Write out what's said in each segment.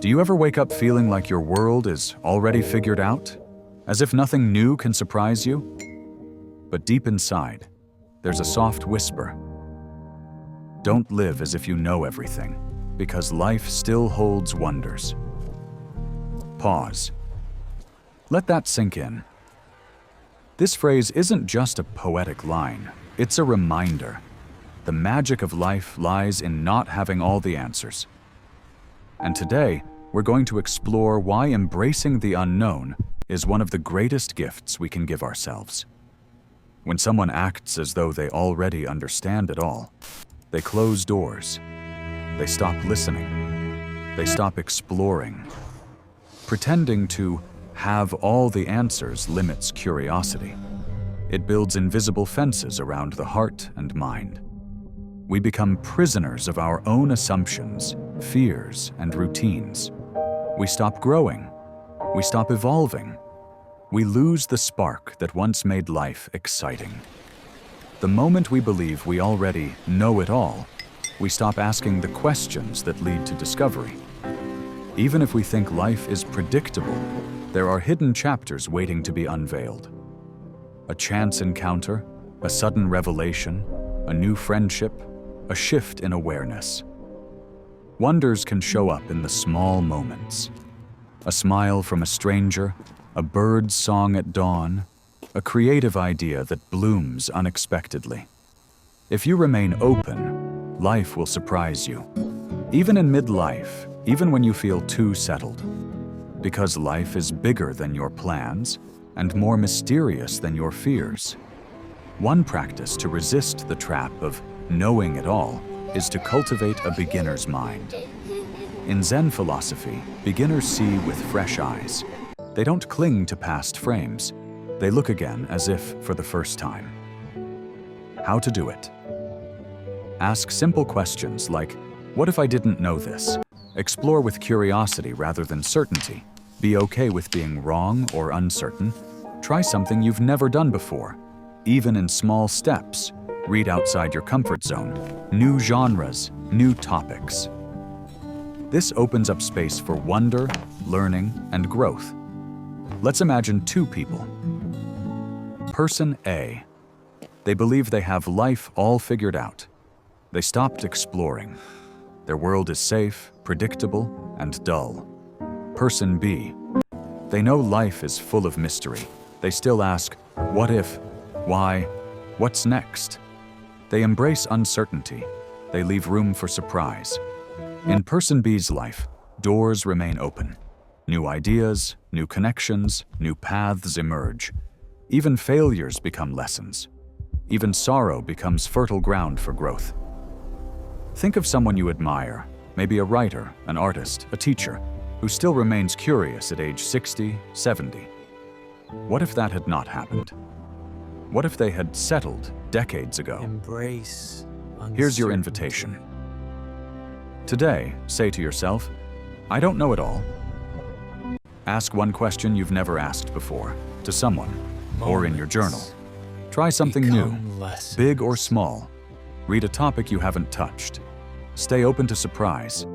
Do you ever wake up feeling like your world is already figured out? As if nothing new can surprise you? But deep inside, there's a soft whisper. Don't live as if you know everything, because life still holds wonders. Pause. Let that sink in. This phrase isn't just a poetic line, it's a reminder. The magic of life lies in not having all the answers. And today, we're going to explore why embracing the unknown is one of the greatest gifts we can give ourselves. When someone acts as though they already understand it all, they close doors. They stop listening. They stop exploring. Pretending to have all the answers limits curiosity. It builds invisible fences around the heart and mind. We become prisoners of our own assumptions, fears, and routines. We stop growing. We stop evolving. We lose the spark that once made life exciting. The moment we believe we already know it all, we stop asking the questions that lead to discovery. Even if we think life is predictable, there are hidden chapters waiting to be unveiled. A chance encounter, a sudden revelation, a new friendship, a shift in awareness. Wonders can show up in the small moments. A smile from a stranger, a bird's song at dawn, a creative idea that blooms unexpectedly. If you remain open, life will surprise you. Even in midlife, even when you feel too settled. Because life is bigger than your plans and more mysterious than your fears. One practice to resist the trap of knowing it all is to cultivate a beginner's mind. In Zen philosophy, beginners see with fresh eyes. They don't cling to past frames. They look again as if for the first time. How to do it? Ask simple questions like, what if I didn't know this? Explore with curiosity rather than certainty. Be okay with being wrong or uncertain. Try something you've never done before. Even in small steps, read outside your comfort zone. New genres, new topics. This opens up space for wonder, learning, and growth. Let's imagine two people. Person A. They believe they have life all figured out. They stopped exploring. Their world is safe, predictable, and dull. Person B. They know life is full of mystery. They still ask, what if? Why? What's next? They embrace uncertainty. They leave room for surprise. In Person B's life, doors remain open. New ideas, new connections, new paths emerge. Even failures become lessons. Even sorrow becomes fertile ground for growth. Think of someone you admire, maybe a writer, an artist, a teacher, who still remains curious at age 60, 70. What if that had not happened? What if they had settled decades ago? Embrace uncertainty. Here's your invitation. Today, say to yourself, I don't know it all. Ask one question you've never asked before, to someone, or in your journal. Try something new, big or small. Read a topic you haven't touched. Stay open to surprise.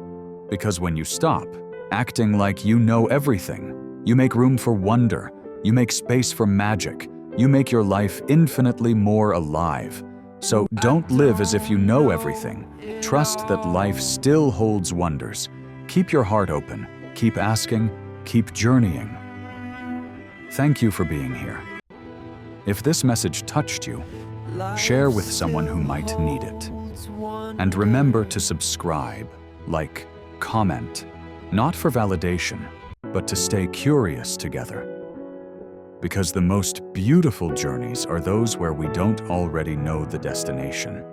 Because when you stop, acting like you know everything, you make room for wonder, you make space for magic, you make your life infinitely more alive. So don't live as if you know everything. Trust that life still holds wonders. Keep your heart open, keep asking, keep journeying. Thank you for being here. If this message touched you, share with someone who might need it. And remember to subscribe, like, comment, not for validation, but to stay curious together. Because the most beautiful journeys are those where we don't already know the destination.